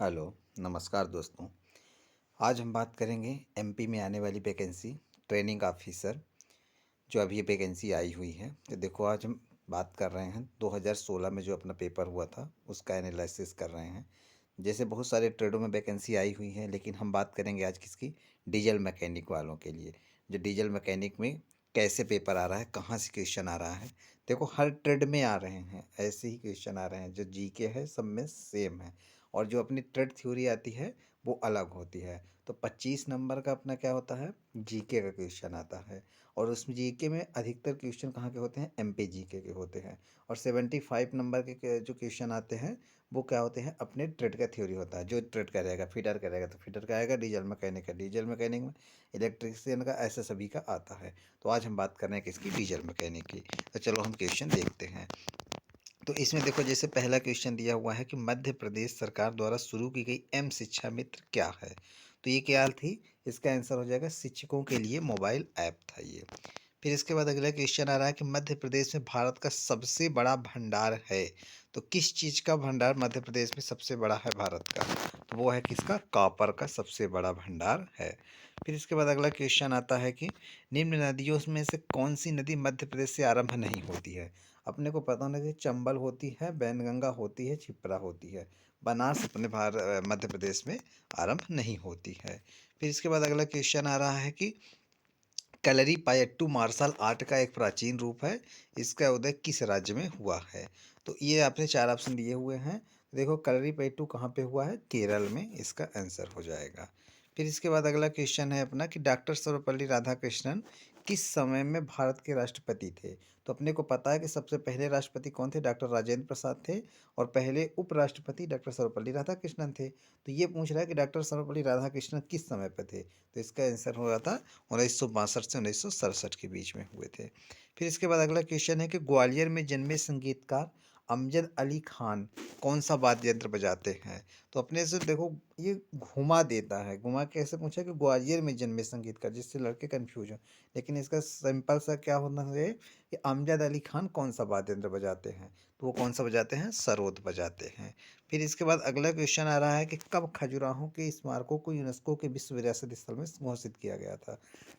Hello, नमस्कार दोस्तों। आज हम बात करेंगे एमपी में आने वाली वैकेंसी ट्रेनिंग ऑफिसर जो अभी ये वैकेंसी आई हुई है। तो देखो आज हम बात कर रहे हैं 2016 में जो अपना पेपर हुआ था उसका एनालिसिस कर रहे हैं। जैसे बहुत सारे ट्रेडों में वैकेंसी आई हुई है, लेकिन हम बात करेंगे आज किसकी, डीजल मैकेनिक वालों के लिए। जो डीजल मैकेनिक में कैसे पेपर आ रहा है, कहाँ से क्वेश्चन आ रहा है। देखो हर ट्रेड में आ रहे हैं, ऐसे ही क्वेश्चन आ रहे हैं। जो जीके है सब में सेम है, और जो अपनी ट्रेड थ्योरी आती है वो अलग होती है। तो 25 नंबर का अपना क्या होता है, जीके का क्वेश्चन आता है। और उसमें जीके में अधिकतर क्वेश्चन कहाँ के होते हैं, एमपी जीके के होते हैं। और 75 नंबर के जो क्वेश्चन आते हैं वो क्या होते हैं, अपने ट्रेड का थ्योरी होता है। जो ट्रेड करेगा, फिटर करेगा तो फिटर का आएगा, डीजल मैकेनिक का डीजल मैकेनिक में, इलेक्ट्रिशियन का, ऐसे सभी का आता है। तो आज हम बात कर रहे हैं किसकी, डीजल मैकेनिक की। तो चलो हम क्वेश्चन देखते हैं। तो इसमें देखो जैसे पहला क्वेश्चन दिया हुआ है कि मध्य प्रदेश सरकार द्वारा शुरू की गई एम शिक्षा मित्र क्या है। तो ये क्या थी, इसका आंसर हो जाएगा शिक्षकों के लिए मोबाइल ऐप था ये। फिर इसके बाद अगला क्वेश्चन आ रहा है कि मध्य प्रदेश में भारत का सबसे बड़ा भंडार है। तो किस चीज़ का भंडार मध्य प्रदेश में सबसे बड़ा है भारत का, तो वो है किसका, कॉपर का सबसे बड़ा भंडार है। फिर इसके बाद अगला क्वेश्चन आता है कि निम्न नदियों में से कौन सी नदी मध्य प्रदेश से आरंभ नहीं होती है। अपने को पता होना चाहिए, चंबल होती है, बैनगंगा होती है, क्षिप्रा होती है। बनास अपने मध्य प्रदेश में आरंभ नहीं होती है। फिर इसके बाद अगला क्वेश्चन आ रहा है कि कलरीपायट्टू मार्शल आर्ट का एक प्राचीन रूप है, इसका उदय किस राज्य में हुआ है। तो ये आपने चार ऑप्शन दिए हुए हैं। देखो कलरीपयट्टू कहाँ पे हुआ है, केरल में, इसका आंसर हो जाएगा। फिर इसके बाद अगला क्वेश्चन है अपना कि डॉक्टर सर्वपल्ली राधाकृष्णन किस समय में भारत के राष्ट्रपति थे। तो अपने को पता है कि सबसे पहले राष्ट्रपति कौन थे, डॉक्टर राजेंद्र प्रसाद थे। और पहले उपराष्ट्रपति डॉक्टर सर्वपल्ली राधाकृष्णन थे। तो ये पूछ रहा है कि डॉक्टर सर्वपल्ली राधाकृष्णन किस समय पर थे। तो इसका आंसर हो जाता 1962 से 1967 के बीच में हुए थे। फिर इसके बाद अगला क्वेश्चन है कि ग्वालियर में जन्मे संगीतकार अमजद अली खान कौन सा वाद्य यंत्र बजाते हैं। तो अपने से देखो ये घुमा देता है, घुमा के ऐसे पूछा कि ग्वालियर में जन्मे संगीतकार, जिससे लड़के कंफ्यूज हो। लेकिन इसका सिंपल सा क्या होना है कि अमजद अली खान कौन सा वाद्य यंत्र बजाते हैं, तो वो कौन सा बजाते हैं, सरोद बजाते हैं। फिर इसके बाद अगला क्वेश्चन आ रहा है कि कब खजुराहो के स्मारकों को यूनेस्को के विश्व विरासत स्थल में घोषित किया गया था।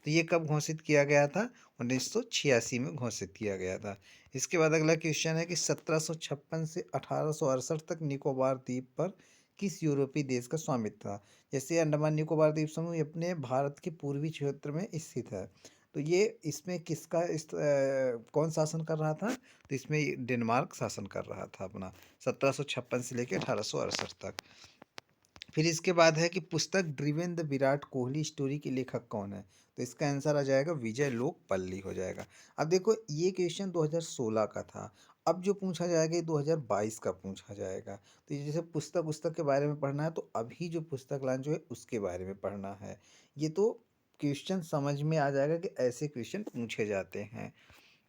तो ये कब घोषित किया गया था, 1986 में घोषित किया गया था। इसके बाद अगला क्वेश्चन है कि 1756 से 1868 तक निकोबार द्वीप पर किस यूरोपीय देश का स्वामित्व था। जैसे अंडमान निकोबार द्वीप समूह ये अपने भारत के पूर्वी क्षेत्र में स्थित है। तो ये इसमें किसका कौन शासन कर रहा था, तो इसमें डेनमार्क शासन कर रहा था अपना, 1756 से लेकर 1868 तक। फिर इसके बाद है कि पुस्तक driven the Virat Kohli story के लेखक कौन है। तो इसका आंसर आ जाएगा विजय लोक पल्ली हो जाएगा। अब देखो ये क्वेश्चन 2016 का था, अब जो पूछा जाएगा ये 2022 का पूछा जाएगा। तो ये जैसे पुस्तक पुस्तक के बारे में पढ़ना है, तो अभी जो पुस्तक लॉन्च हुए उसके बारे में पढ़ना है। ये तो क्वेश्चन समझ में आ जाएगा कि ऐसे क्वेश्चन पूछे जाते हैं।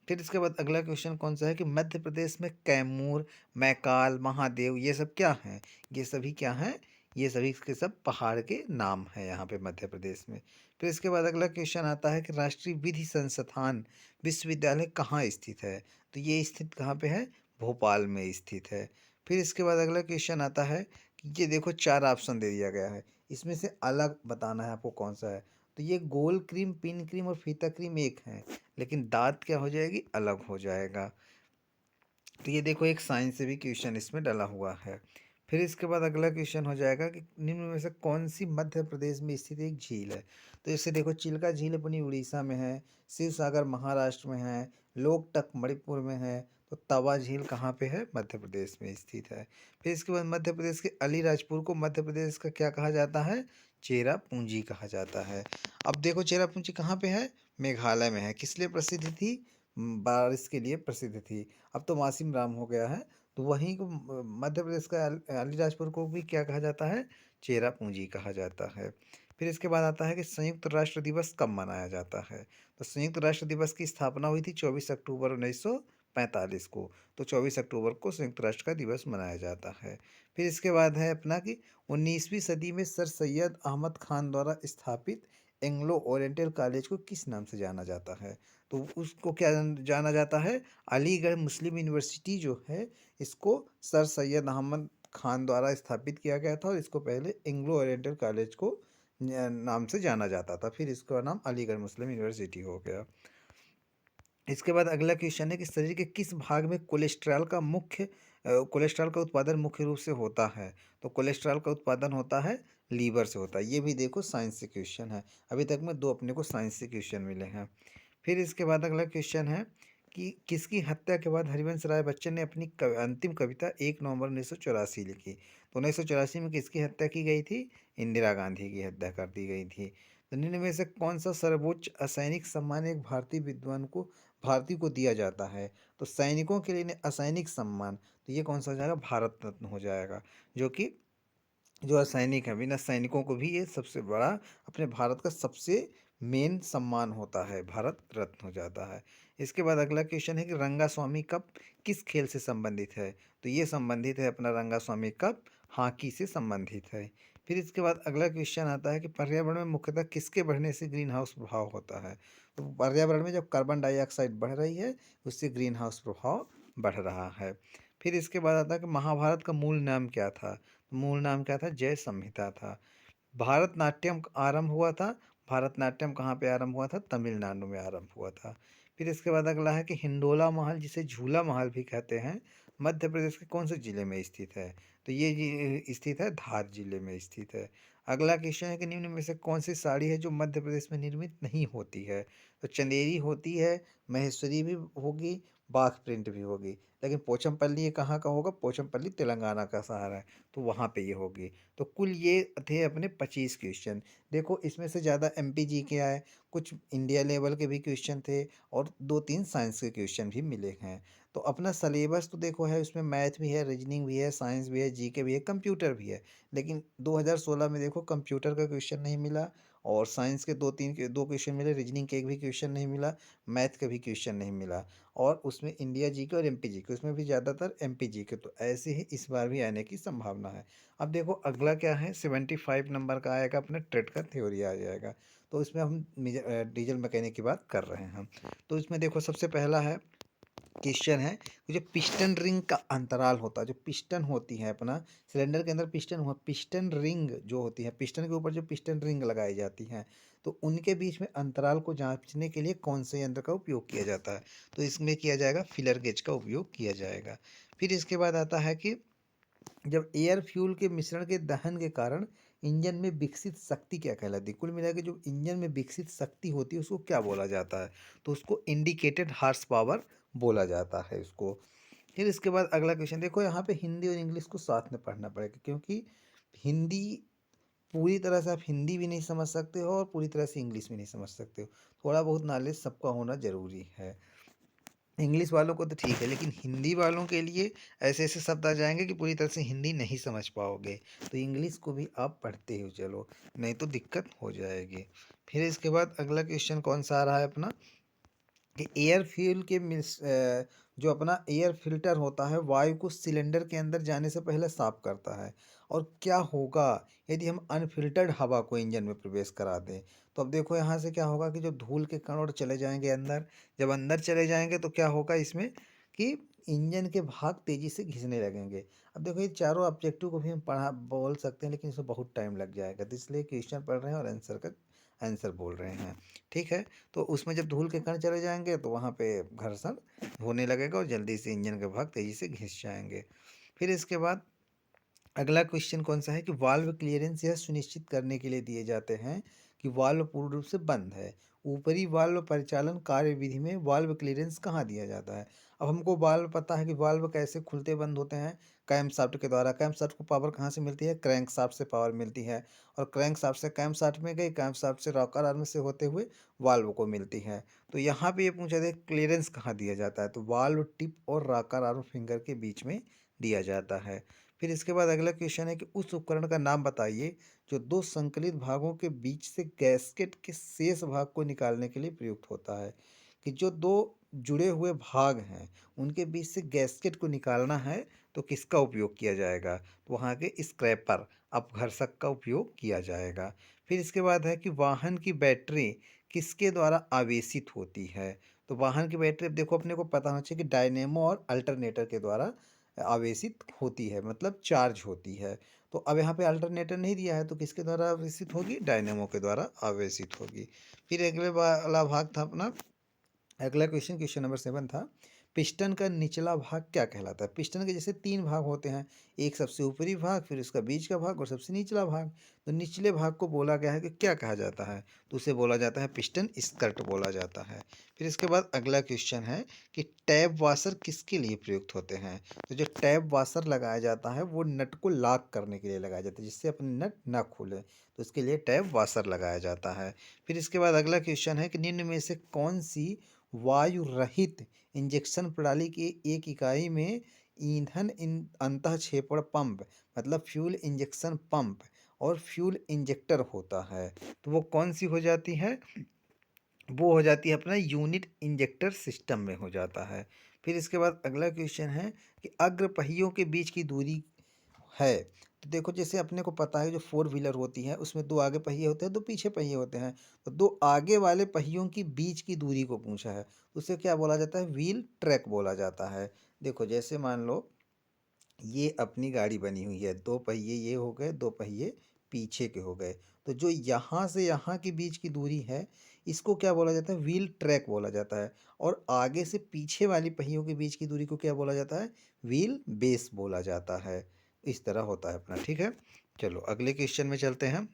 फिर इसके बाद अगला क्वेश्चन कौन सा है कि मध्य प्रदेश में कैमूर, मैकाल, महादेव ये सब क्या हैं। ये सभी क्या हैं, ये सभी के सब पहाड़ के नाम हैं यहाँ पे मध्य प्रदेश में। फिर इसके बाद अगला क्वेश्चन आता है कि राष्ट्रीय विधि संस्थान विश्वविद्यालय कहाँ स्थित है। तो ये स्थित कहाँ पे है, भोपाल में स्थित है। फिर इसके बाद अगला क्वेश्चन आता है कि ये देखो चार ऑप्शन दे दिया गया है, इसमें से अलग बताना है आपको कौन सा है। तो ये गोल क्रीम, पिन क्रीम और फीता क्रीम एक है, लेकिन दाँत क्या हो जाएगी, अलग हो जाएगा। तो ये देखो एक साइंस से भी क्वेश्चन इसमें डला हुआ है। फिर इसके बाद अगला क्वेश्चन हो जाएगा कि निम्न में से कौन सी मध्य प्रदेश में स्थित एक झील है। तो इससे देखो चिल्का झील अपनी उड़ीसा में है, शिव सागर महाराष्ट्र में है, लोकटक मणिपुर में है, तो तवा झील कहाँ पे है, मध्य प्रदेश में स्थित है। फिर इसके बाद मध्य प्रदेश के अलीराजपुर को मध्य प्रदेश का क्या कहा जाता है, चेरा पूंजी कहा जाता है। अब देखो चेरा पूंजी कहाँ पे है, मेघालय में है। किस लिए प्रसिद्ध थी, बारिश के लिए प्रसिद्ध थी। अब तो मासिम राम हो गया है। तो वहीं को मध्य प्रदेश का अलीराजपुर को भी क्या कहा जाता है, चेरा पूंजी कहा जाता है। फिर इसके बाद आता है कि संयुक्त राष्ट्र दिवस कब मनाया जाता है। तो संयुक्त राष्ट्र दिवस की स्थापना हुई थी 24 अक्टूबर 1945 को। तो 24 अक्टूबर को संयुक्त राष्ट्र का दिवस मनाया जाता है। फिर इसके बाद है अपना कि 19वीं सदी में सर सैयद अहमद खान द्वारा स्थापित एंग्लो ओरिएंटल कॉलेज को किस नाम से जाना जाता है। तो उसको क्या जाना जाता है, अलीगढ़ मुस्लिम यूनिवर्सिटी जो है, इसको सर सैयद अहमद खान द्वारा स्थापित किया गया था और इसको पहले एंग्लो ओरिएंटल कॉलेज को नाम से जाना जाता था, फिर इसका नाम अलीगढ़ मुस्लिम यूनिवर्सिटी हो गया। इसके बाद अगला क्वेश्चन है कि शरीर के किस भाग में कोलेस्ट्रॉल का उत्पादन मुख्य रूप से होता है? तो कोलेस्ट्रॉल का उत्पादन होता है लीवर से होता है। ये भी देखो साइंस से क्वेश्चन है। अभी तक में 2 अपने को साइंस से क्वेश्चन मिले हैं। फिर इसके बाद अगला क्वेश्चन है कि किसकी हत्या के बाद हरिवंश राय बच्चन ने अपनी अंतिम कविता 1 नवंबर 1984 लिखी? तो 1984 में किसकी हत्या की गई थी? इंदिरा गांधी की हत्या कर दी गई थी। तो निम्न में से कौन सा सर्वोच्च असैनिक सम्मान एक भारतीय को दिया जाता है? तो सैनिकों के लिए असैनिक सम्मान, तो ये कौन सा हो जाएगा? भारत रत्न हो जाएगा। जो कि जो असैनिक है, बिना सैनिकों को भी ये सबसे बड़ा अपने भारत का सबसे मेन सम्मान होता है, भारत रत्न हो जाता है। इसके बाद अगला क्वेश्चन है कि रंगास्वामी कप किस खेल से संबंधित है? तो ये संबंधित है अपना रंगास्वामी कप हॉकी से संबंधित है। फिर इसके बाद अगला क्वेश्चन आता है कि पर्यावरण में मुख्यतः किसके बढ़ने से ग्रीन हाउस प्रभाव होता है? तो पर्यावरण में जब कार्बन डाइऑक्साइड बढ़ रही है, उससे ग्रीन हाउस प्रभाव बढ़ रहा है। फिर इसके बाद आता है कि महाभारत का मूल नाम क्या था? मूल नाम क्या था? जय संहिता था। भारतनाट्यम आरंभ हुआ था। भारतनाट्यम कहाँ पे आरंभ हुआ था? तमिलनाडु में आरंभ हुआ था। फिर इसके बाद अगला है कि हिंडोला महल, जिसे झूला महल भी कहते हैं, मध्य प्रदेश के कौन से जिले में स्थित है? तो ये स्थित है धार जिले में स्थित है। अगला क्वेश्चन है कि निम्न में से कौन सी साड़ी है जो मध्य प्रदेश में निर्मित नहीं होती है? तो चंदेरी होती है, महेश्वरी भी होगी, बाघ प्रिंट भी होगी। लेकिन पोचमपल्ली ये कहाँ का होगा? पोचमपल्ली तेलंगाना का शहर है, तो वहाँ पे ये होगी। तो कुल ये थे अपने 25 क्वेश्चन। देखो इसमें से ज़्यादा एमपी जी के आए, कुछ इंडिया लेवल के भी क्वेश्चन थे और 2-3 साइंस के क्वेश्चन भी मिले हैं। तो अपना सिलेबस तो देखो है, उसमें मैथ भी है, रीजनिंग भी है, साइंस भी है, जीके भी है, कंप्यूटर भी है। लेकिन 2016 में देखो कंप्यूटर का क्वेश्चन नहीं मिला और साइंस के 2 क्वेश्चन मिले, रीजनिंग के एक भी क्वेश्चन नहीं मिला, मैथ का भी क्वेश्चन नहीं मिला। और उसमें इंडिया जी के और एमपी जी के, उसमें भी ज़्यादातर एमपी जी के। तो ऐसे ही इस बार भी आने की संभावना है। अब देखो अगला क्या है, 75 नंबर का आएगा, अपना ट्रेड का थ्योरी आ जाएगा। तो इसमें हम डीजल मैकेनिक की बात कर रहे हैं हम। तो इसमें देखो सबसे पहला है क्वेश्चन है कि जो पिस्टन रिंग का अंतराल होता है, जो पिस्टन होती है अपना सिलेंडर के अंदर पिस्टन हुआ, पिस्टन रिंग जो होती है, पिस्टन के ऊपर जो पिस्टन रिंग लगाई जाती हैं, तो उनके बीच में अंतराल को जांचने के लिए कौन से यंत्र का उपयोग किया जाता है? तो इसमें किया जाएगा फीलर गेज का उपयोग किया जाएगा। फिर इसके बाद आता है कि जब एयर फ्यूल के मिश्रण के दहन के कारण इंजन में विकसित शक्ति क्या कहलाती है? कुल मिला के जो इंजन में विकसित शक्ति होती है उसको क्या बोला जाता है? तो उसको इंडिकेटेड हार्स पावर बोला जाता है उसको। फिर इसके बाद अगला क्वेश्चन देखो, यहाँ पे हिंदी और इंग्लिश को साथ में पढ़ना पड़ेगा, क्योंकि हिंदी पूरी तरह से आप हिंदी भी नहीं समझ सकते हो और पूरी तरह से इंग्लिश भी नहीं समझ सकते हो। थोड़ा बहुत नॉलेज सबका होना ज़रूरी है। इंग्लिश वालों को तो ठीक है, लेकिन हिंदी वालों के लिए ऐसे ऐसे शब्द आ जाएंगे कि पूरी तरह से हिंदी नहीं समझ पाओगे। तो इंग्लिश को भी आप पढ़ते हो चलो, नहीं तो दिक्कत हो जाएगी। फिर इसके बाद अगला क्वेश्चन कौन सा आ रहा है अपना कि एयर फ्यूल के जो अपना एयर फिल्टर होता है वायु को सिलेंडर के अंदर जाने से पहले साफ करता है। और क्या होगा यदि हम अनफिल्टर्ड हवा को इंजन में प्रवेश करा दें? तो अब देखो यहाँ से क्या होगा कि जो धूल के कण और चले जाएंगे अंदर, जब अंदर चले जाएंगे तो क्या होगा इसमें कि इंजन के भाग तेजी से घिसने लगेंगे। अब देखो ये चारों ऑब्जेक्टिव को भी हम पढ़ा बोल सकते हैं, लेकिन इसमें बहुत टाइम लग जाएगा, तो इसलिए क्वेश्चन पढ़ रहे हैं और आंसर बोल रहे हैं। ठीक है। तो उसमें जब धूल के कण चले जाएंगे तो वहाँ पे घर्षण होने लगेगा और जल्दी से इंजन के भाग तेजी से घिस जाएंगे। फिर इसके बाद अगला क्वेश्चन कौन सा है कि वाल्व क्लियरेंस यह सुनिश्चित करने के लिए दिए जाते हैं कि वाल्व पूर्ण रूप से बंद है। ऊपरी वाल्व परिचालन कार्यविधि में वाल्व क्लियरेंस कहाँ दिया जाता है? अब हमको वाल्व पता है कि वाल्व कैसे खुलते बंद होते हैं, कैमशाफ्ट के द्वारा। कैमशाफ्ट को पावर कहाँ से मिलती है? क्रैंकशाफ्ट से पावर मिलती है। और क्रैंकशाफ्ट से कैमशाफ्ट में गई, कैमशाफ्ट से रॉकर आर्म से होते हुए वाल्व को मिलती है। तो यहाँ पे ये पूछा जाए क्लियरेंस कहाँ दिया जाता है? तो वाल्व टिप और रॉकर आर्म फिंगर के बीच में दिया जाता है। फिर इसके बाद अगला क्वेश्चन है कि उस उपकरण का नाम बताइए जो 2 संकलित भागों के बीच से गैस्केट के शेष भाग को निकालने के लिए प्रयुक्त होता है। कि जो 2 जुड़े हुए भाग हैं उनके बीच से गैस्केट को निकालना है तो किसका उपयोग किया जाएगा? तो वहाँ के स्क्रैपर अपघर्षक का उपयोग किया जाएगा। फिर इसके बाद है कि वाहन की बैटरी किसके द्वारा आवेशित होती है? तो वाहन की बैटरी अब देखो अपने को पता होना चाहिए कि डायनेमो और अल्टरनेटर के द्वारा आवेशित होती है, मतलब चार्ज होती है। तो अब यहाँ पे अल्टरनेटर नहीं दिया है, तो किसके द्वारा आवेशित होगी? डायनेमो के द्वारा आवेशित होगी। फिर अगले वाला भाग था अपना, अगला क्वेश्चन, क्वेश्चन नंबर 7 था, पिस्टन का निचला भाग क्या कहलाता है? पिस्टन के जैसे 3 भाग होते हैं, एक सबसे ऊपरी भाग, फिर उसका बीच का भाग और सबसे निचला भाग। तो निचले भाग को बोला गया है कि क्या कहा जाता है? तो उसे बोला जाता है पिस्टन स्कर्ट बोला जाता है। फिर इसके बाद अगला क्वेश्चन है कि टैब वाशर किसके लिए प्रयुक्त होते हैं? तो जो टैब वाशर लगाया जाता है वो नट को लॉक करने के लिए लगाया जाता है, जिससे अपने नट ना खुले, तो इसके लिए टैब वाशर लगाया जाता है। फिर इसके बाद अगला क्वेश्चन है कि निम्न में से कौन सी वायु रहित इंजेक्शन प्रणाली की एक इकाई में ईंधन अंतःक्षेपण पंप, मतलब फ्यूल इंजेक्शन पंप और फ्यूल इंजेक्टर होता है? तो वो कौन सी हो जाती है? वो हो जाती है अपना यूनिट इंजेक्टर सिस्टम में हो जाता है। फिर इसके बाद अगला क्वेश्चन है कि अग्र पहियों के बीच की दूरी है। तो देखो, जैसे अपने को पता है जो फोर व्हीलर होती है उसमें 2 आगे पहिए होते हैं, 2 पीछे पहिए होते हैं। तो 2 आगे वाले पहियों की बीच की दूरी को पूछा है, तो उसे क्या बोला जाता है? व्हील ट्रैक बोला जाता है। देखो, जैसे मान लो ये अपनी गाड़ी बनी हुई है, 2 पहिए ये हो गए, 2 पहिए पीछे के हो गए। तो जो यहाँ से यहाँ के बीच की दूरी है, इसको क्या बोला जाता है? व्हील ट्रैक बोला जाता है। और आगे से पीछे वाली पहियों के बीच की दूरी को क्या बोला जाता है? व्हील बेस बोला जाता है। इस तरह होता है अपना, ठीक है। चलो अगले क्वेश्चन में चलते हैं।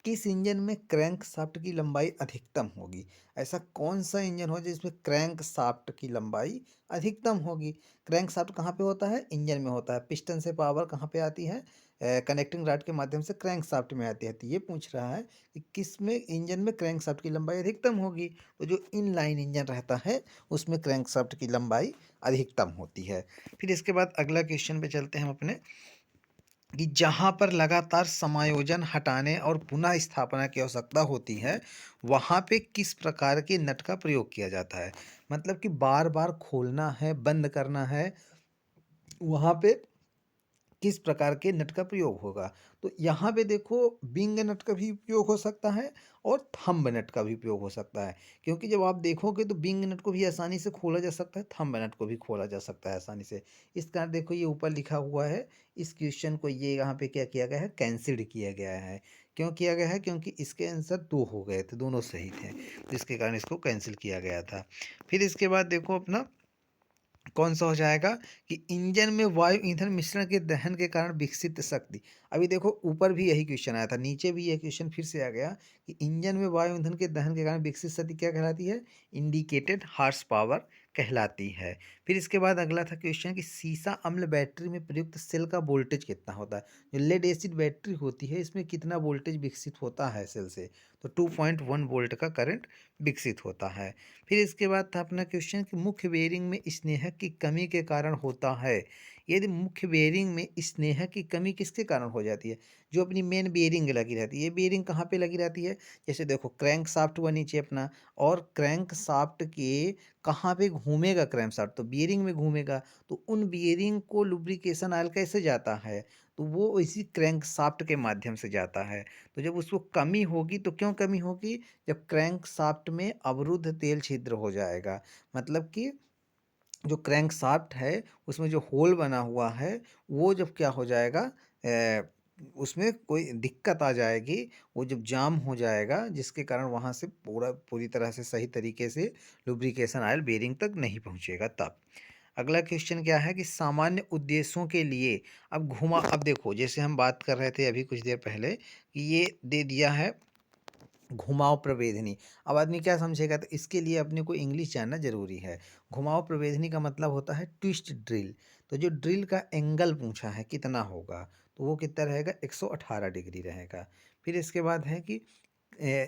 किस इंजन में क्रैंक शाफ्ट की लंबाई अधिकतम होगी? ऐसा कौन सा इंजन हो जिसमें क्रैंक शाफ्ट की लंबाई अधिकतम होगी? क्रैंक शाफ्ट कहाँ पे होता है? इंजन में होता है। पिस्टन से पावर कहाँ पे आती है? कनेक्टिंग रॉड के माध्यम से क्रैंक शाफ्ट में आती है। तो ये पूछ रहा है कि किस में इंजन में क्रैंक शाफ्ट की लंबाई अधिकतम होगी? तो जो इन लाइन इंजन रहता है उसमें क्रैंक शाफ्ट की लंबाई अधिकतम होती है। फिर इसके बाद अगला क्वेश्चन पे चलते हैं हम अपने, कि जहाँ पर लगातार समायोजन, हटाने और पुनः स्थापना की आवश्यकता होती है, वहाँ पे किस प्रकार के नट का प्रयोग किया जाता है? मतलब कि बार बार खोलना है, बंद करना है, वहाँ पे किस प्रकार के नट का प्रयोग होगा? तो यहाँ पे देखो, बिंग नट का भी उपयोग हो सकता है और थंब नट का भी उपयोग हो सकता है। क्योंकि जब आप देखोगे तो बिंग नट को भी आसानी से खोला जा सकता है, थंब नट को भी खोला जा सकता है आसानी से। इस कारण देखो ये ऊपर लिखा हुआ है, इस क्वेश्चन को ये यहाँ पे क्या किया गया है? कैंसिल्ड किया गया है। क्यों किया गया है? क्योंकि इसके आंसर 2 हो गए थे, दोनों सही थे, तो इसके कारण इसको कैंसिल किया गया था। फिर इसके बाद देखो अपना कौन सा हो जाएगा, कि इंजन में वायु ईंधन मिश्रण के दहन के कारण विकसित शक्ति। अभी देखो ऊपर भी यही क्वेश्चन आया था, नीचे भी यह क्वेश्चन फिर से आ गया कि इंजन में वायु ईंधन के दहन के कारण विकसित शक्ति क्या कहलाती है? इंडिकेटेड हार्स पावर कहलाती है। फिर इसके बाद अगला था क्वेश्चन कि सीसा अम्ल बैटरी में प्रयुक्त सेल का वोल्टेज कितना होता है? जो लेड एसिड बैटरी होती है इसमें कितना वोल्टेज विकसित होता है सेल से? तो 2.1 वोल्ट का करंट विकसित होता है। फिर इसके बाद था अपना क्वेश्चन कि मुख्य बेयरिंग में स्नेहक की कमी के कारण होता है। यदि मुख्य बेयरिंग में स्नेहक की कमी किसके कारण हो जाती है? जो अपनी मेन बेयरिंग लगी रहती है, ये बेयरिंग कहाँ पे लगी रहती है? जैसे देखो, क्रैंक शाफ्ट हुआ नीचे अपना, और क्रैंक शाफ्ट के कहाँ पे घूमेगा क्रैंक शाफ्ट? तो बेयरिंग में घूमेगा। तो उन बेयरिंग को लुब्रिकेशन ऑयल कैसे जाता है? तो वो इसी क्रैंक शाफ्ट के माध्यम से जाता है। तो जब उसको कमी होगी, तो क्यों कमी होगी? जब क्रैंक शाफ्ट में अवरुद्ध तेल छिद्र हो जाएगा, मतलब कि जो क्रैंक शाफ्ट है उसमें जो होल बना हुआ है, वो जब क्या हो जाएगा, उसमें कोई दिक्कत आ जाएगी, वो जब जाम हो जाएगा, जिसके कारण वहाँ से पूरी तरह से सही तरीके से लुब्रिकेशन ऑयल बेरिंग तक नहीं पहुँचेगा तब। अगला क्वेश्चन क्या है कि सामान्य उद्देश्यों के लिए, अब देखो, जैसे हम बात कर रहे थे अभी कुछ देर पहले कि ये दे दिया है घुमाव प्रवेधनी। अब आदमी क्या समझेगा? तो इसके लिए अपने को इंग्लिश जानना जरूरी है। घुमाव प्रवेधनी का मतलब होता है ट्विस्ट ड्रिल। तो जो ड्रिल का एंगल पूछा है कितना होगा, तो वो कितना रहेगा? 118 डिग्री रहेगा। फिर इसके बाद है कि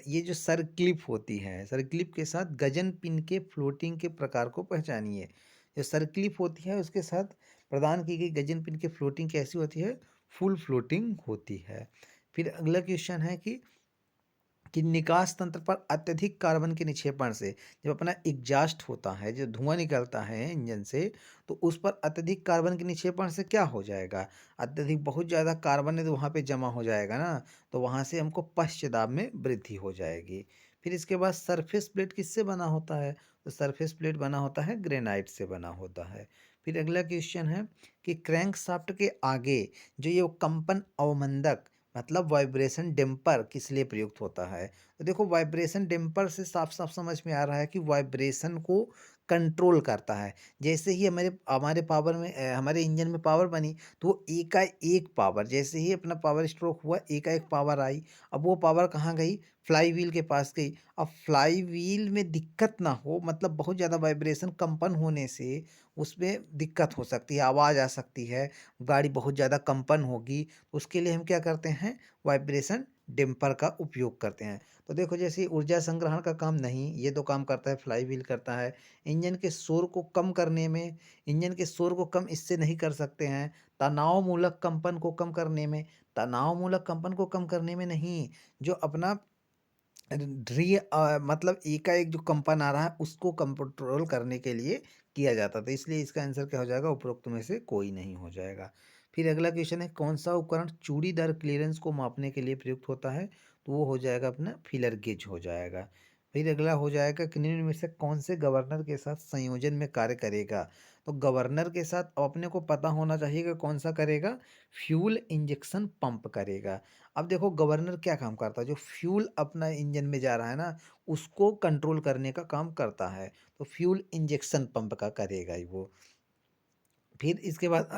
ये जो सर क्लिप होती है, सर क्लिप के साथ गजन पिन के फ्लोटिंग के प्रकार को पहचानिए। जो सर क्लिप होती है उसके साथ प्रदान की गई गजन पिन की फ्लोटिंग कैसी होती है? फुल फ्लोटिंग होती है। फिर अगला क्वेश्चन है कि निकास तंत्र पर अत्यधिक कार्बन के निक्षेपण से, जब अपना एग्जास्ट होता है, जो धुआं निकलता है इंजन से, तो उस पर अत्यधिक कार्बन के निक्षेपण से क्या हो जाएगा? अत्यधिक बहुत ज़्यादा कार्बन है तो वहाँ पे जमा हो जाएगा ना, तो वहाँ से हमको पश्च दाब में वृद्धि हो जाएगी। फिर इसके बाद सरफेस प्लेट किससे बना होता है? तो सरफेस प्लेट बना होता है ग्रेनाइट से बना होता है। फिर अगला क्वेश्चन है कि क्रैंकशाफ्ट के आगे जो ये कंपन अवमंदक मतलब वाइब्रेशन डैम्पर किस लिए प्रयुक्त होता है। तो देखो वाइब्रेशन डैम्पर से साफ साफ समझ में आ रहा है कि वाइब्रेशन को कंट्रोल करता है। जैसे ही हमारे हमारे पावर में हमारे इंजन में पावर बनी तो वो एकाएक पावर, जैसे ही अपना पावर स्ट्रोक हुआ एकाएक पावर आई। अब वो पावर कहाँ गई, फ्लाई व्हील के पास गई। अब फ्लाई व्हील में दिक्कत ना हो, मतलब बहुत ज़्यादा वाइब्रेशन कंपन होने से उसमें दिक्कत हो सकती है, आवाज़ आ सकती है, गाड़ी बहुत ज़्यादा कंपन होगी। उसके लिए हम क्या करते हैं, वाइब्रेशन डैम्पर का उपयोग करते हैं। तो देखो जैसे ऊर्जा संग्रहण का काम नहीं, ये तो काम करता है फ्लाई व्हील करता है। इंजन के शोर को कम करने में, इंजन के शोर को कम इससे नहीं कर सकते हैं। तनावमूलक कंपन को कम करने में, तनावमूलक कंपन को कम करने में नहीं, जो अपना मतलब एकाएक जो कंपन आ रहा है उसको कंट्रोल करने के लिए किया जाता था। इसलिए इसका आंसर क्या हो जाएगा, उपरोक्त में से कोई नहीं हो जाएगा। फिर अगला क्वेश्चन है कौन सा उपकरण चूड़ीदार क्लीयरेंस को मापने के लिए प्रयुक्त होता है। तो वो हो जाएगा अपना फीलर गेज हो जाएगा। फिर अगला हो जाएगा कि निम्न में से कौन से गवर्नर के साथ संयोजन में कार्य करेगा। तो गवर्नर के साथ अपने को पता होना चाहिए कि कौन सा करेगा, फ्यूल इंजेक्शन पंप करेगा। अब देखो गवर्नर क्या काम करता है, जो फ्यूल अपना इंजन में जा रहा है ना उसको कंट्रोल करने का काम करता है। तो फ्यूल इंजेक्शन पंप का करेगा ही वो। फिर इसके बाद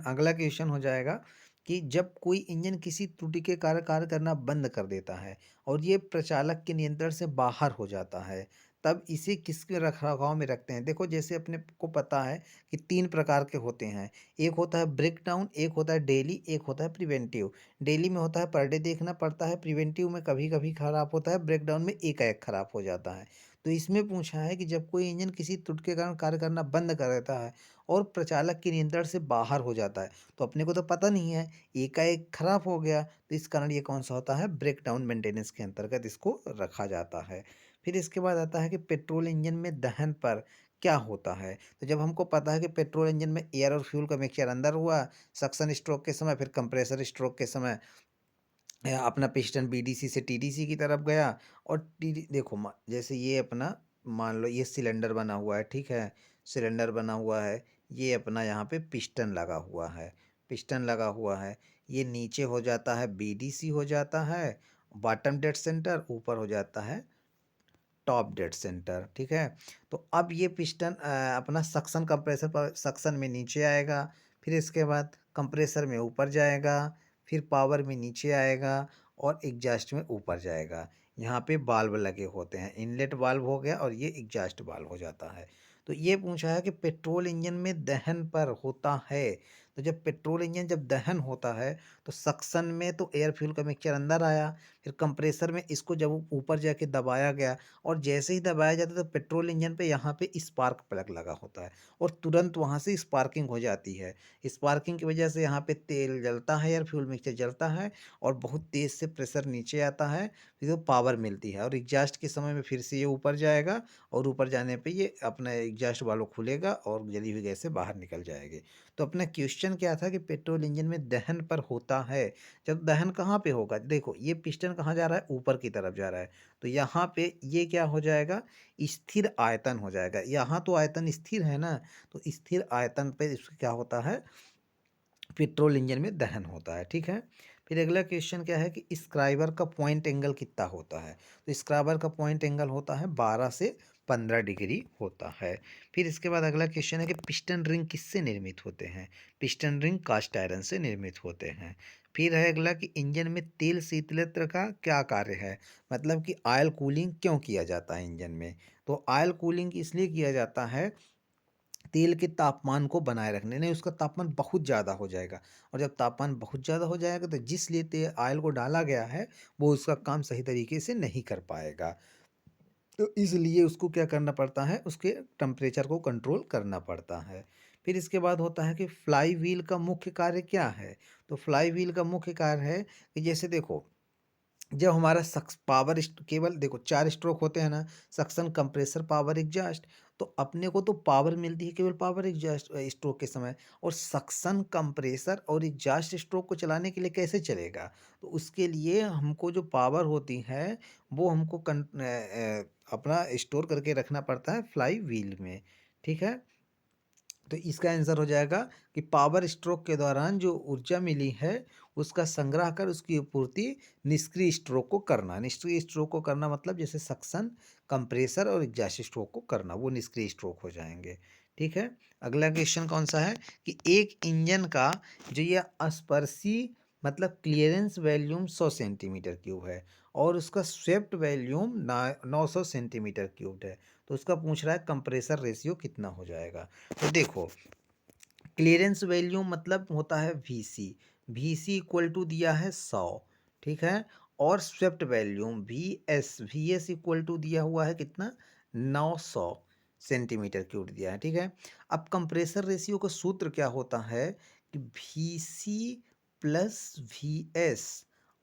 अगला क्वेश्चन हो जाएगा कि जब कोई इंजन किसी त्रुटि के कारण कार्य करना बंद कर देता है और ये प्रचालक के नियंत्रण से बाहर हो जाता है, तब इसे किसके रखरखाव में रखते हैं। देखो जैसे अपने को पता है कि तीन प्रकार के होते हैं, एक होता है ब्रेक डाउन, एक होता है डेली, एक होता है प्रिवेंटिव। डेली में होता है पर डे देखना पड़ता है, प्रिवेंटिव में कभी कभी खराब होता है, ब्रेक डाउन में एकाएक खराब हो जाता है। तो इसमें पूछा है कि जब कोई इंजन किसी त्रुटि के कारण कार्य करना बंद कर देता है और प्रचालक के नियंत्रण से बाहर हो जाता है, तो अपने को तो पता नहीं है, एकाएक खराब हो गया, तो इस कारण ये कौन सा होता है, ब्रेक डाउन मेंटेनेंस के अंतर्गत इसको रखा जाता है। फिर इसके बाद आता है कि पेट्रोल इंजन में दहन पर क्या होता है। तो जब हमको पता है कि पेट्रोल इंजन में एयर और फ्यूल का मिक्सचर अंदर हुआ सक्शन स्ट्रोक के समय, फिर कंप्रेसर स्ट्रोक के समय अपना पिस्टन बीडीसी से टीडीसी की तरफ गया। और टीडी देखो जैसे ये अपना मान लो ये सिलेंडर बना हुआ है, ठीक है, सिलेंडर बना हुआ है, ये अपना यहाँ पे पिस्टन लगा हुआ है, पिस्टन लगा हुआ है, ये नीचे हो जाता है बीडीसी हो जाता है बॉटम डेड सेंटर, ऊपर हो जाता है टॉप डेड सेंटर, ठीक है। तो अब ये पिस्टन अपना सक्शन कंप्रेसर पर सक्शन में नीचे आएगा, फिर इसके बाद कंप्रेसर में ऊपर जाएगा, फिर पावर में नीचे आएगा और एग्जॉस्ट में ऊपर जाएगा। यहाँ पे वाल्व लगे होते हैं, इनलेट वाल्व हो गया और ये एग्जॉस्ट वाल्व हो जाता है। तो ये पूछा है कि पेट्रोल इंजन में दहन पर होता है। तो जब पेट्रोल इंजन जब दहन होता है तो सक्शन में तो एयर फ्यूल का मिक्सचर अंदर आया, फिर कंप्रेसर में इसको जब ऊपर जाके दबाया गया और जैसे ही दबाया जाता है तो पेट्रोल इंजन पे यहाँ पे स्पार्क प्लग लगा होता है और तुरंत वहाँ से स्पार्किंग हो जाती है। स्पार्किंग की वजह से यहाँ पे तेल जलता है, एयर फ्यूल मिक्सचर जलता है और बहुत तेज़ से प्रेशर नीचे आता है, फिर वो पावर मिलती है और एग्जॉस्ट के समय में फिर से ये ऊपर जाएगा और ऊपर जाने पे ये अपना एग्जॉस्ट वाल्व खुलेगा और जली हुई गैसें बाहर निकल जाएगी। तो अपना क्वेश्चन क्या था कि पेट्रोल इंजन में दहन पर होता है। जब दहन कहाँ पे होगा, देखो ये पिस्टन कहाँ जा रहा है, ऊपर की तरफ जा रहा है, तो यहाँ पे ये क्या हो जाएगा, स्थिर आयतन हो जाएगा। यहाँ तो आयतन स्थिर है ना, तो स्थिर आयतन पे इसका क्या होता है, पेट्रोल इंजन में दहन होता है, ठीक है। फिर अगला क्वेश्चन क्या है कि स्क्राइबर का पॉइंट एंगल कितना होता है। तो स्क्राइबर का पॉइंट एंगल होता है 12 से 15 डिग्री होता है। फिर इसके बाद अगला क्वेश्चन है कि पिस्टन रिंग किससे निर्मित होते हैं। पिस्टन रिंग कास्ट आयरन से निर्मित होते हैं। फिर है अगला कि इंजन में तेल शीतलत्र का क्या कार्य है, मतलब कि ऑयल कूलिंग क्यों किया जाता है इंजन में। तो ऑयल कूलिंग इसलिए किया जाता है तेल के तापमान को बनाए रखने, नहीं उसका तापमान बहुत ज़्यादा हो जाएगा और जब तापमान बहुत ज़्यादा हो जाएगा तो जिस लिए तेल ऑयल को डाला गया है वो उसका काम सही तरीके से नहीं कर पाएगा। तो इसलिए उसको क्या करना पड़ता है, उसके टेम्परेचर को कंट्रोल करना पड़ता है। फिर इसके बाद होता है कि फ्लाई व्हील का मुख्य कार्य क्या है। तो फ्लाई व्हील का मुख्य कार्य है कि जैसे देखो जब हमारा सक्स पावर केवल देखो चार स्ट्रोक होते हैं ना, सक्शन कंप्रेसर पावर एग्जॉस्ट, तो अपने को तो पावर मिलती है केवल पावर एग्जॉस्ट स्ट्रोक के समय, और सक्शन कंप्रेसर और एग्जॉस्ट स्ट्रोक को चलाने के लिए कैसे चलेगा। तो उसके लिए हमको जो पावर होती है वो हमको अपना स्टोर करके रखना पड़ता है फ्लाई व्हील में, ठीक है। तो इसका आंसर हो जाएगा कि पावर स्ट्रोक के दौरान जो ऊर्जा मिली है उसका संग्रह कर उसकी आपूर्ति निष्क्रिय स्ट्रोक को करना। निष्क्रिय स्ट्रोक को करना मतलब जैसे सक्शन, कंप्रेसर और एग्जॉस्ट स्ट्रोक को करना, वो निष्क्रिय स्ट्रोक हो जाएंगे। ठीक है। अगला क्वेश्चन कौन सा है कि एक इंजन का जो ये स्पर्शी मतलब क्लियरेंस वॉल्यूम 100 सेंटीमीटर क्यूब है और उसका स्वेप्ट वॉल्यूम 900 सेंटीमीटर क्यूब है, तो उसका पूछ रहा है कंप्रेसर रेशियो कितना हो जाएगा। तो देखो, क्लियरेंस वैल्यू मतलब होता है वीसी, वीसी इक्वल टू दिया है 100, ठीक है। और swept volume V S equal to दिया हुआ है कितना, 900 सेंटीमीटर क्यूब दिया है, ठीक है। अब कंप्रेसर रेशियो का सूत्र क्या होता है कि वीसी प्लस वी एस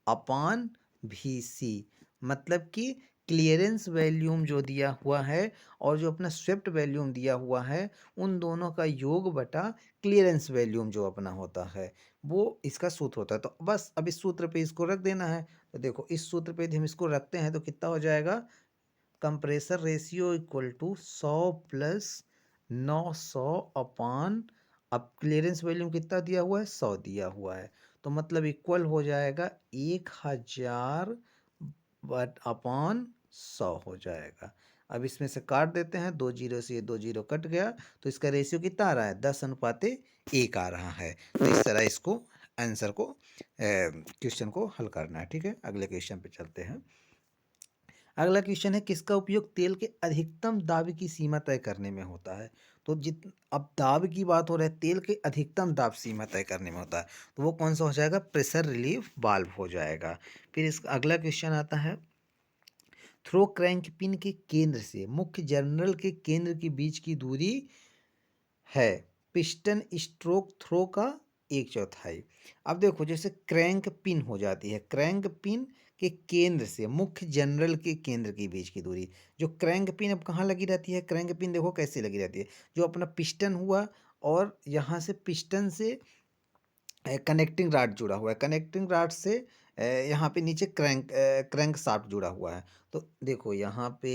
अपान वीसी, मतलब कि क्लियरेंस वैल्यूम जो दिया हुआ है और जो अपना स्वेप्ट वैल्यूम दिया हुआ है उन दोनों का योग बटा क्लियरेंस वैल्यूम जो अपना होता है वो इसका सूत्र होता है। तो बस अब इस सूत्र पे इसको रख देना है। तो देखो इस सूत्र पे यदि हम इसको रखते हैं तो कितना हो जाएगा, compressor ratio equal to 100 plus 900 upon, अब क्लियरेंस वैल्यूम कितना दिया हुआ है, 100 दिया हुआ है, तो मतलब इक्वल हो जाएगा 1000 बट अपॉन 100 हो जाएगा। अब इसमें से काट देते हैं, 2 जीरो से ये 2 जीरो कट गया, तो इसका रेशियो कितना आ रहा है, 10:1 आ रहा है। तो इस तरह इसको आंसर को क्वेश्चन को हल करना है। ठीक है, अगले क्वेश्चन पे चलते हैं। अगला क्वेश्चन है किसका उपयोग तेल के अधिकतम दाब की सीमा तय करने में होता है। तो अब दाब की बात हो रहा है, तेल के अधिकतम दाब सीमा तय करने में होता है, तो वो कौन सा हो जाएगा, प्रेशर रिलीफ वाल्व हो जाएगा। फिर इसका अगला क्वेश्चन आता है, थ्रो क्रैंक पिन के केंद्र से मुख्य जर्नल के केंद्र के बीच की दूरी है पिस्टन स्ट्रोक थ्रो का 1/4। अब देखो जैसे क्रैंक पिन हो जाती है, क्रैंक पिन के केंद्र से मुख्य जनरल के केंद्र के बीच की दूरी, जो क्रैंक पिन अब कहाँ लगी रहती है, क्रैंक पिन देखो कैसे लगी रहती है, जो अपना पिस्टन हुआ और यहाँ से पिस्टन से कनेक्टिंग रॉड जुड़ा हुआ है, कनेक्टिंग रॉड से यहाँ पे नीचे क्रैंक शाफ्ट जुड़ा हुआ है। तो देखो यहाँ पे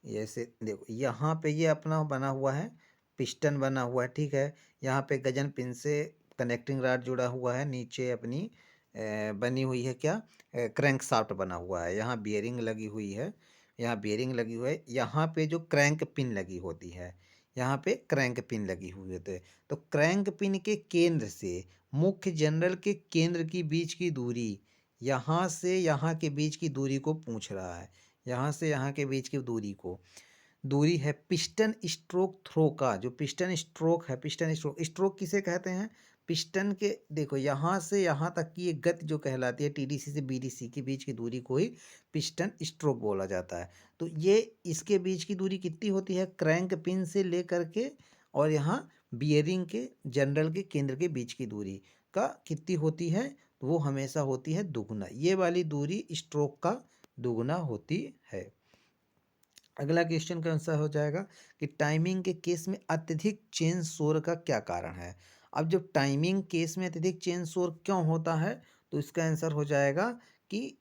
ऐसे देखो यहाँ पे ये अपना बना हुआ है, पिस्टन बना हुआ है, ठीक है। यहाँ पे गजन पिन से कनेक्टिंग रॉड जुड़ा हुआ है, नीचे अपनी बनी हुई है क्या, क्रैंक शाफ्ट बना हुआ है, यहाँ बियरिंग लगी हुई है, यहाँ बियरिंग लगी हुई है, यहाँ पे जो क्रैंक पिन लगी होती है, यहाँ पे क्रैंक पिन लगी हुई होती है। तो क्रैंक पिन के केंद्र से मुख्य जनरल के केंद्र की बीच की दूरी, यहाँ से यहाँ के बीच की दूरी को पूछ रहा है, यहाँ से यहाँ के बीच की दूरी को, दूरी है पिस्टन स्ट्रोक थ्रो का, जो पिस्टन स्ट्रोक है, पिस्टन स्ट्रोक, स्ट्रोक किसे कहते हैं, पिस्टन के देखो यहाँ से यहाँ तक की ये गति जो कहलाती है टीडीसी से बीडीसी के बीच की दूरी को ही पिस्टन स्ट्रोक बोला जाता है। तो ये इसके बीच की दूरी कितनी होती है, क्रैंक पिन से लेकर के और यहाँ बियरिंग के जनरल के केंद्र के बीच की दूरी का कितनी होती है, तो वो हमेशा होती है दुगुना, ये वाली दूरी स्ट्रोक का दुगुना होती है। अगला क्वेश्चन का आंसर हो जाएगा कि टाइमिंग के केस में अत्यधिक चेन शोर का क्या कारण है। अब जब टाइमिंग केस में अत्यधिक चेन शोर क्यों होता है, तो इसका आंसर हो जाएगा कि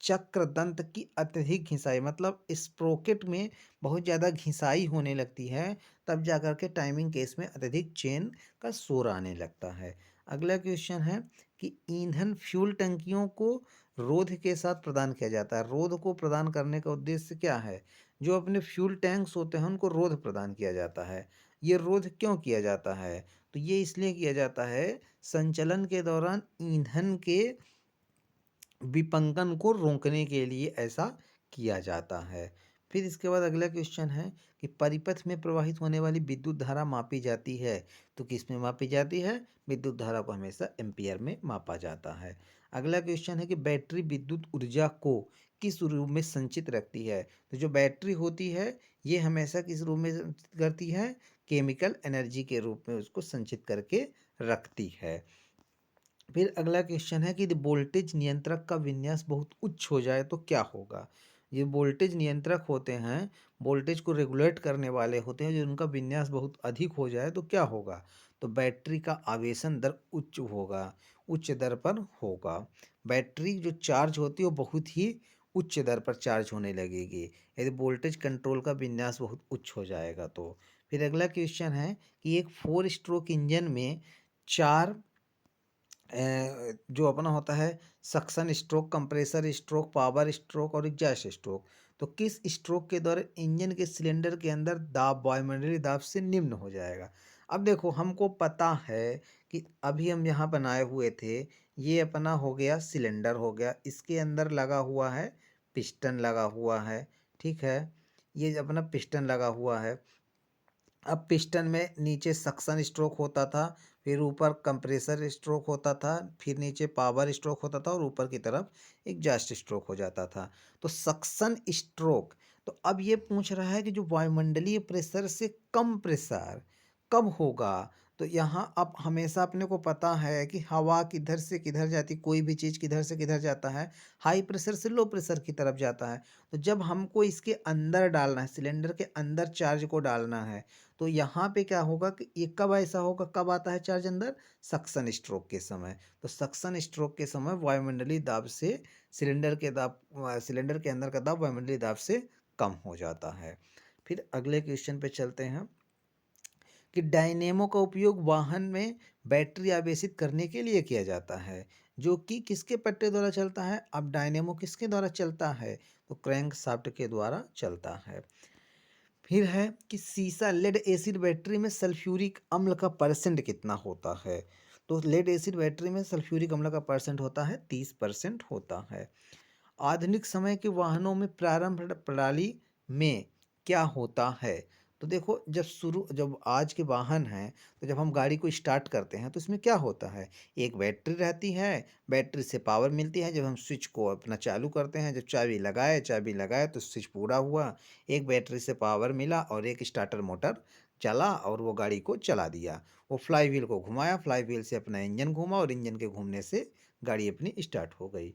चक्रदंत की अत्यधिक घिसाई, मतलब स्प्रोकेट में बहुत ज़्यादा घिसाई होने लगती है, तब जाकर के टाइमिंग केस में अत्यधिक चेन का शोर आने लगता है। अगला क्वेश्चन है कि ईंधन फ्यूल टंकियों को रोध के साथ प्रदान किया जाता है, रोध को प्रदान करने का उद्देश्य क्या है, जो अपने फ्यूल टैंक्स होते हैं उनको रोध प्रदान किया जाता है। ये रोध क्यों किया जाता है, तो ये इसलिए किया जाता है संचलन के दौरान ईंधन के विपंगन को रोकने के लिए ऐसा किया जाता है। फिर इसके बाद अगला क्वेश्चन है कि परिपथ में प्रवाहित होने वाली विद्युत धारा मापी जाती है, तो किस में मापी जाती है, विद्युत धारा को हमेशा एम्पियर में मापा जाता है। अगला क्वेश्चन है कि बैटरी विद्युत ऊर्जा को किस रूप में संचित रखती है, तो जो बैटरी होती है ये हमेशा किस रूप में संचित करती है, केमिकल एनर्जी के रूप में उसको संचित करके रखती है। फिर अगला क्वेश्चन है कि यदि वोल्टेज नियंत्रक का विन्यास बहुत उच्च हो जाए तो क्या होगा। ये वोल्टेज नियंत्रक होते हैं, वोल्टेज को रेगुलेट करने वाले होते हैं, जो उनका विन्यास बहुत अधिक हो जाए तो क्या होगा, तो बैटरी का आवेशन दर उच्च होगा, उच्च दर पर होगा। बैटरी जो चार्ज होती है वो बहुत ही उच्च दर पर चार्ज होने लगेगी यदि वोल्टेज कंट्रोल का विन्यास बहुत उच्च हो जाएगा तो। फिर अगला क्वेश्चन है कि एक 4 स्ट्रोक इंजन में 4 जो अपना होता है suction stroke, compressor stroke, power stroke और एग्जॉस्ट स्ट्रोक, तो किस स्ट्रोक के दौरान इंजन के सिलेंडर के अंदर दाब वायुमंडलीय दाब से निम्न हो जाएगा। अब देखो हमको पता है कि अभी हम यहाँ बनाए हुए थे, ये अपना हो गया सिलेंडर हो गया, इसके अंदर लगा हुआ है पिस्टन लगा हुआ है, ठीक है, ये अपना पिस्टन लगा हुआ है। अब पिस्टन में नीचे सक्शन स्ट्रोक होता था, फिर ऊपर कंप्रेसर स्ट्रोक होता था, फिर नीचे पावर स्ट्रोक होता था और ऊपर की तरफ एग्जॉस्ट स्ट्रोक हो जाता था। तो सक्शन स्ट्रोक, तो अब ये पूछ रहा है कि जो वायुमंडलीय प्रेशर से कम प्रेशर कब होगा। तो यहाँ अब हमेशा अपने को पता है कि हवा किधर से किधर जाती, कोई भी चीज़ किधर से किधर जाता है, हाई प्रेशर से लो प्रेशर की तरफ जाता है। तो जब हमको इसके अंदर डालना है, सिलेंडर के अंदर चार्ज को डालना है, तो यहाँ पे क्या होगा कि ये कब ऐसा होगा, कब आता है चार्ज अंदर, सक्शन स्ट्रोक के समय। तो सक्शन स्ट्रोक के समय वायुमंडलीय दाब से सिलेंडर के अंदर का दाब वायुमंडलीय दाब से कम हो जाता है। फिर अगले क्वेश्चन पे चलते हैं कि डायनेमो का उपयोग वाहन में बैटरी आवेशित करने के लिए किया जाता है, जो कि किसके पट्टे द्वारा चलता है। अब डायनेमो किसके द्वारा चलता है, तो क्रैंक शाफ्ट के द्वारा चलता है। फिर है कि सीसा लेड एसिड बैटरी में सल्फ्यूरिक अम्ल का परसेंट कितना होता है। तो लेड एसिड बैटरी में सल्फ्यूरिक अम्ल का परसेंट होता है 30% होता है। आधुनिक समय के वाहनों में प्रारंभ प्रणाली में क्या होता है। तो देखो जब आज के वाहन हैं, तो जब हम गाड़ी को स्टार्ट करते हैं तो इसमें क्या होता है, एक बैटरी रहती है, बैटरी से पावर मिलती है, जब हम स्विच को अपना चालू करते हैं, जब चाबी लगाए तो स्विच पूरा हुआ, एक बैटरी से पावर मिला और एक स्टार्टर मोटर चला और वो गाड़ी को चला दिया, वो फ्लाई व्हील को घुमाया, फ्लाई व्हील से अपना इंजन घूमा और इंजन के घूमने से गाड़ी अपनी स्टार्ट हो गई।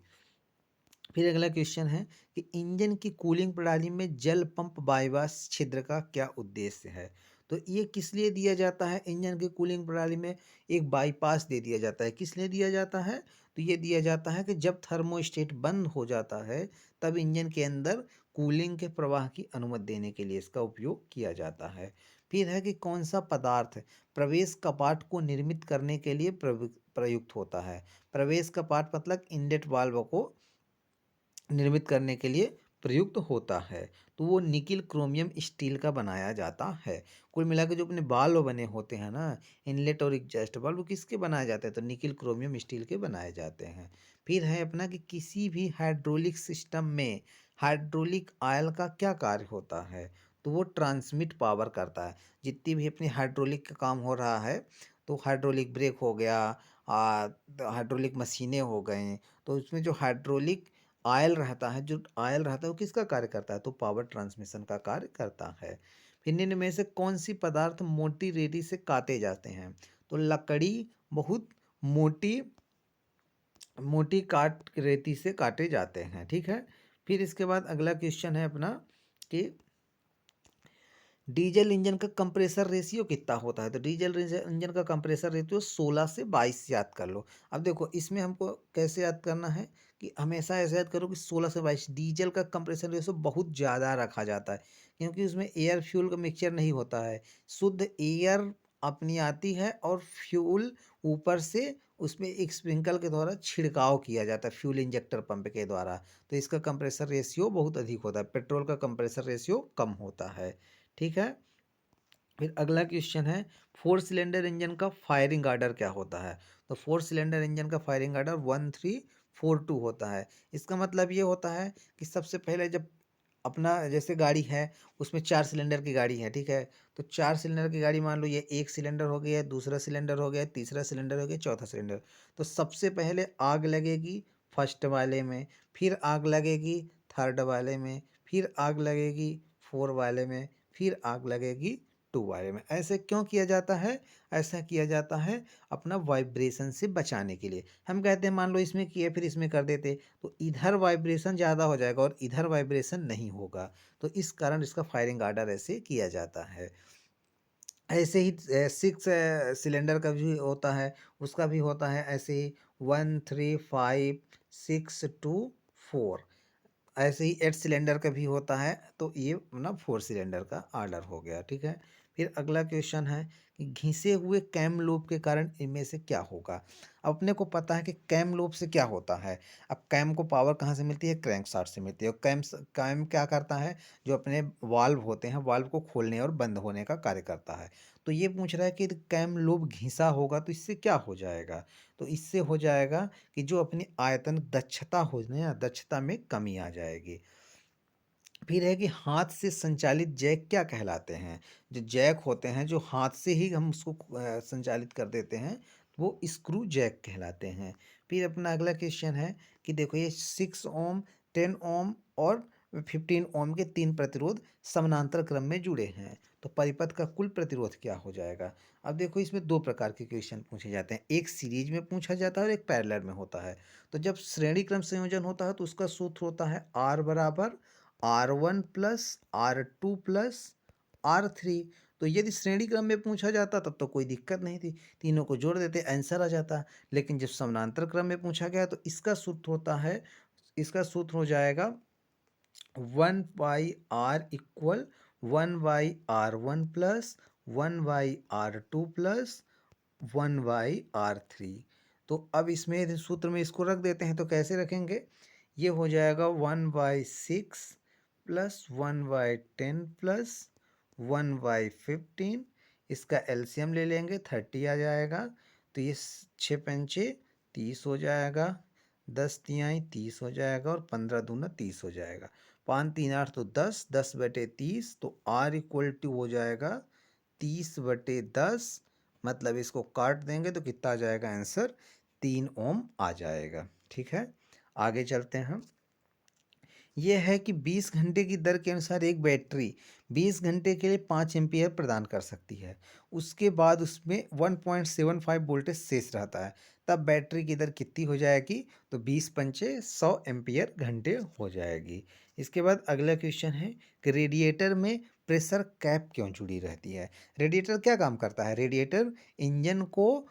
फिर अगला क्वेश्चन है कि इंजन की कूलिंग प्रणाली में जल पंप बाईपास छिद्र का क्या उद्देश्य है। तो ये किस लिए दिया जाता है, इंजन की कूलिंग प्रणाली में एक बाईपास दे दिया जाता है, किस लिए दिया जाता है, तो ये दिया जाता है कि जब थर्मोस्टेट बंद हो जाता है तब इंजन के अंदर कूलिंग के प्रवाह की अनुमति देने के लिए इसका उपयोग किया जाता है। फिर है कि कौन सा पदार्थ प्रवेश कपाट को निर्मित करने के लिए प्रयुक्त होता है। प्रवेश कपाट मतलब इनलेट वाल्व को निर्मित करने के लिए प्रयुक्त होता है, तो वो निकिल क्रोमियम स्टील का बनाया जाता है। कुल मिला के जो अपने बाल्व बने होते हैं ना, इनलेट और एग्जॉस्ट वाल्व, वो किसके बनाए जाते हैं, तो निकिल क्रोमियम स्टील के बनाए जाते हैं। फिर है अपना कि किसी भी हाइड्रोलिक सिस्टम में हाइड्रोलिक आयल का क्या कार्य होता है, तो वो ट्रांसमिट पावर करता है। जितनी भी अपनी हाइड्रोलिक का काम हो रहा है, तो हाइड्रोलिक ब्रेक हो गया, हाइड्रोलिक मशीनें हो गए, तो उसमें जो हाइड्रोलिक ऑयल रहता है वो किसका कार्य करता है, तो पावर ट्रांसमिशन का कार्य करता है। फिर निम्न में से कौन सी पदार्थ मोटी रेती से काटे जाते हैं, तो लकड़ी बहुत मोटी मोटी काट रेती से काटे जाते हैं, ठीक है। फिर इसके बाद अगला क्वेश्चन है अपना कि डीजल इंजन का कंप्रेसर रेशियो कितना होता है, तो इंजन का कंप्रेसर रेशियो 16 से 22 याद कर लो। अब देखो इसमें हमको कैसे याद करना है कि हमेशा ऐसे याद करो कि 16 से 22 डीजल का कंप्रेसर रेशियो बहुत ज़्यादा रखा जाता है, क्योंकि उसमें एयर फ्यूल का मिक्सचर नहीं होता है, शुद्ध एयर अपनी आती है और फ्यूल ऊपर से उसमें एक स्प्रिंकल के द्वारा छिड़काव किया जाता है फ्यूल इंजेक्टर पंप के द्वारा। तो इसका कंप्रेसर रेशियो बहुत अधिक होता है, पेट्रोल का कंप्रेसर रेशियो कम होता है, ठीक है। फिर अगला क्वेश्चन है 4 सिलेंडर इंजन का फायरिंग आर्डर क्या होता है, तो 4 सिलेंडर इंजन का फायरिंग आर्डर 1342 होता है। इसका मतलब ये होता है कि सबसे पहले जब अपना जैसे गाड़ी है, उसमें 4 सिलेंडर की गाड़ी है, ठीक है, तो 4 सिलेंडर की गाड़ी मान लो, ये एक सिलेंडर हो गया, दूसरा सिलेंडर हो गया, तीसरा सिलेंडर हो गया, चौथा सिलेंडर। तो सबसे पहले आग लगेगी फर्स्ट वाले में, फिर आग लगेगी थर्ड वाले में, फिर आग लगेगी फोर वाले में, फिर आग लगेगी टू वाले में। ऐसे क्यों किया जाता है, ऐसा किया जाता है अपना वाइब्रेशन से बचाने के लिए। हम कहते हैं मान लो इसमें किए फिर इसमें कर देते, तो इधर वाइब्रेशन ज़्यादा हो जाएगा और इधर वाइब्रेशन नहीं होगा, तो इस कारण इसका फायरिंग आर्डर ऐसे किया जाता है। ऐसे ही 6 सिलेंडर का भी होता है, उसका भी होता है ऐसे ही 1 3 5 6 2 4। ऐसे ही 8 सिलेंडर का भी होता है, तो ये अपना 4 सिलेंडर का आर्डर हो गया, ठीक है। फिर अगला क्वेश्चन है कि घिसे हुए कैम लोब के कारण इनमें से क्या होगा। अपने को पता है कि कैम लोब से क्या होता है। अब कैम को पावर कहाँ से मिलती है, क्रैंकशाफ्ट से मिलती है। और कैम क्या करता है, जो अपने वाल्व होते हैं वाल्व को खोलने और बंद होने का कार्य करता है। तो ये पूछ रहा है कि कैम लोब घिसा होगा तो इससे क्या हो जाएगा। तो इससे हो जाएगा कि जो अपनी आयतन दक्षता हो ना, दक्षता में कमी आ जाएगी। फिर है कि हाथ से संचालित जैक क्या कहलाते हैं। जो जैक होते हैं जो हाथ से ही हम उसको संचालित कर देते हैं, वो स्क्रू जैक कहलाते हैं। फिर अपना अगला क्वेश्चन है कि देखो ये 6 ओम, 10 ओम और 15 ओम के 3 प्रतिरोध समानांतर क्रम में जुड़े हैं, तो परिपथ का कुल प्रतिरोध क्या हो जाएगा। अब देखो इसमें दो प्रकार के क्वेश्चन पूछे जाते हैं, एक सीरीज में पूछा जाता है और एक पैरेलल में होता है। तो जब श्रेणी क्रम संयोजन होता है तो उसका सूत्र होता है R बराबर R1 plus R2 plus R3। तो यदि श्रेणी क्रम में पूछा जाता तब तो कोई दिक्कत नहीं थी, तीनों को जोड़ देते आंसर आ जाता। लेकिन जब समानांतर क्रम में पूछा गया तो इसका सूत्र होता है, इसका सूत्र हो जाएगा 1/R equal 1/R1 plus 1/R2 plus 1/R3। तो अब इसमें सूत्र में इसको रख देते हैं, तो कैसे रखेंगे, ये हो जाएगा 1/6 प्लस 1/10 प्लस 1/15। इसका एलसीएम ले लेंगे 30 आ जाएगा। तो ये 6×5 = 30 हो जाएगा, 10×3 = 30 हो जाएगा और 15×2 = 30 हो जाएगा। 5×3 = 8 तो 10, 10/30। तो R इक्वल टू हो जाएगा 30/10। मतलब इसको काट देंगे तो कितना आ जाएगा आंसर, 3 ओम आ जाएगा। ठीक है, आगे चलते हैं हम। यह है कि 20 घंटे की दर के अनुसार एक बैटरी 20 घंटे के लिए 5 एम्पियर प्रदान कर सकती है। उसके बाद उसमें 1.75 वोल्टेज शेष रहता है, तब बैटरी की दर कितनी हो जाएगी, तो 20×5 = 100 एम्पियर घंटे हो जाएगी। इसके बाद अगला क्वेश्चन है कि रेडिएटर में प्रेशर कैप क्यों जुड़ी रहती है। रेडिएटर क्या काम करता है, रेडिएटर इंजन को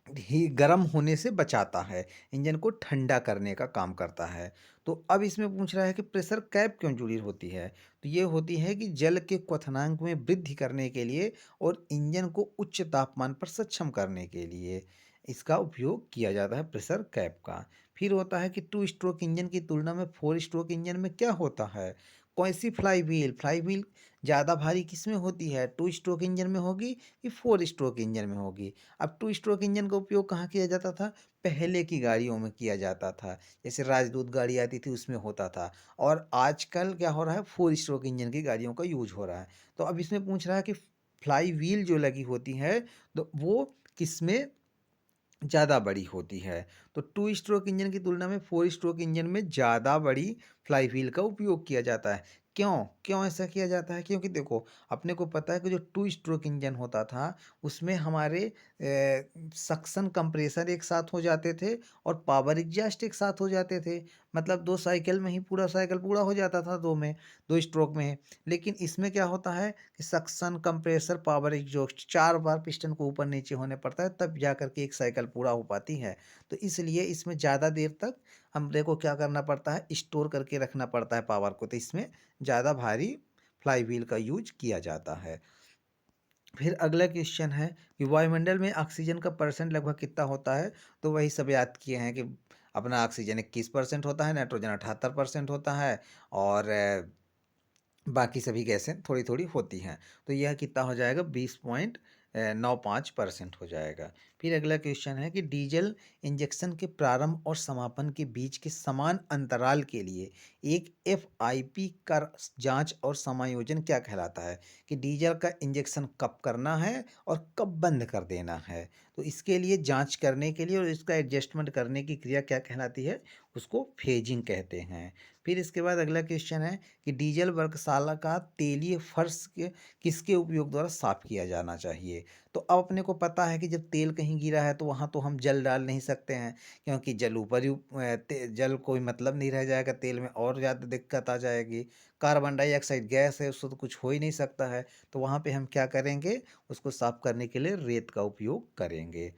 ही गर्म होने से बचाता है, इंजन को ठंडा करने का काम करता है। तो अब इसमें पूछ रहा है कि प्रेशर कैप क्यों जुड़ी होती है। तो ये होती है कि जल के क्वथनांक में वृद्धि करने के लिए और इंजन को उच्च तापमान पर सक्षम करने के लिए इसका उपयोग किया जाता है प्रेशर कैप का। फिर होता है कि 2 स्ट्रोक इंजन की तुलना में 4 स्ट्रोक इंजन में क्या होता है, कौन सी फ्लाई व्हील ज़्यादा भारी किस में होती है, 2 स्ट्रोक इंजन में होगी कि 4 स्ट्रोक इंजन में होगी। अब 2 स्ट्रोक इंजन का उपयोग कहाँ किया जाता था, पहले की गाड़ियों में किया जाता था, जैसे राजदूत गाड़ी आती थी उसमें होता था। और आजकल क्या हो रहा है, 4 स्ट्रोक इंजन की गाड़ियों का यूज हो रहा है। तो अब इसमें पूछ रहा है कि फ्लाई व्हील जो लगी होती है तो वो किसमें ज़्यादा बड़ी होती है। तो 2 स्ट्रोक इंजन की तुलना में 4 स्ट्रोक इंजन में ज़्यादा बड़ी फ्लाई व्हील का उपयोग किया जाता है। क्यों क्यों ऐसा किया जाता है, क्योंकि देखो अपने को पता है कि जो 2 स्ट्रोक इंजन होता था उसमें हमारे सक्शन कंप्रेसर एक साथ हो जाते थे और पावर एग्जॉस्ट एक साथ हो जाते थे। मतलब 2 साइकिल में ही पूरा साइकिल पूरा हो जाता था, 2 स्ट्रोक में। लेकिन इसमें क्या होता है कि सक्शन कंप्रेसर पावर एग्जॉस्ट 4 बार पिस्टन को ऊपर नीचे होने पड़ता है, तब जा करके एक साइकिल पूरा हो पाती है। तो इसलिए इसमें ज़्यादा देर तक हमरे को क्या करना पड़ता है, स्टोर करके रखना पड़ता है पावर को, तो इसमें ज़्यादा भारी फ्लाई व्हील का यूज किया जाता है। फिर अगला क्वेश्चन है कि वायुमंडल में ऑक्सीजन का परसेंट लगभग कितना होता है। तो वही सब याद किए हैं कि अपना ऑक्सीजन 21% होता है, नाइट्रोजन 78% होता है और बाकी सभी गैसें थोड़ी थोड़ी होती हैं। तो यह कितना हो जाएगा, 20.95% हो जाएगा। फिर अगला क्वेश्चन है कि डीजल इंजेक्शन के प्रारंभ और समापन के बीच के समान अंतराल के लिए एक FIP का जांच और समायोजन क्या कहलाता है। कि डीजल का इंजेक्शन कब करना है और कब बंद कर देना है, तो इसके लिए जांच करने के लिए और इसका एडजस्टमेंट करने की क्रिया क्या कहलाती है, उसको फेजिंग कहते हैं। फिर इसके बाद अगला क्वेश्चन है कि डीजल वर्कशाला का तेलीय फर्श के किसके उपयोग द्वारा साफ किया जाना चाहिए। तो अब अपने को पता है कि जब तेल कहीं गिरा है तो वहाँ तो हम जल डाल नहीं सकते हैं, क्योंकि जल ऊपर ही जल कोई मतलब नहीं रह जाएगा, तेल में और ज़्यादा दिक्कत आ जाएगी। कार्बन डाइऑक्साइड गैस है, उससे तो कुछ हो ही नहीं सकता है। तो वहाँ पे हम क्या करेंगे, उसको साफ करने के लिए रेत का उपयोग करेंगे।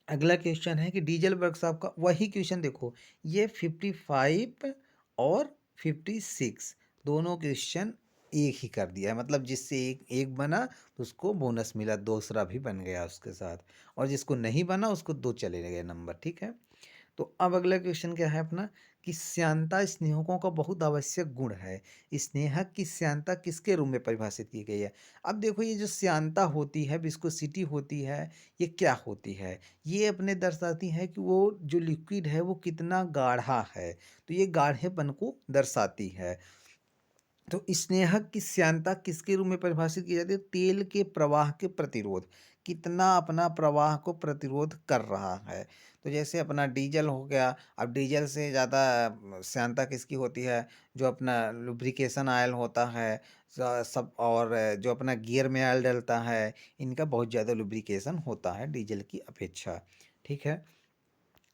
अगला क्वेश्चन है कि डीजल वर्कशॉप का वही क्वेश्चन देखो, ये 55 और 56 दोनों क्वेश्चन एक ही कर दिया है, मतलब जिससे एक एक बना तो उसको बोनस मिला, दूसरा भी बन गया उसके साथ, और जिसको नहीं बना उसको 2 चले गए नंबर, ठीक है। तो अब अगला क्वेश्चन क्या है अपना कि श्यानता स्नेहकों का बहुत आवश्यक गुण है। स्नेहक की श्यानता किसके रूप में परिभाषित की गई है? अब देखो ये जो श्यानता होती है, विस्कोसिटी होती है, ये क्या होती है? ये अपने दर्शाती है कि वो जो लिक्विड है वो कितना गाढ़ा है, तो ये गाढ़ेपन को दर्शाती है। तो स्नेहक की श्यानता किसके रूप में परिभाषित की जाती है? तेल के प्रवाह के प्रतिरोध, कितना अपना प्रवाह को प्रतिरोध कर रहा है। तो जैसे अपना डीजल हो गया, अब डीजल से ज़्यादा श्यानता किसकी होती है? जो अपना लुब्रिकेशन ऑयल होता है, सब, और जो अपना गियर में ऑयल डलता है, इनका बहुत ज़्यादा लुब्रिकेशन होता है डीजल की अपेक्षा, ठीक है।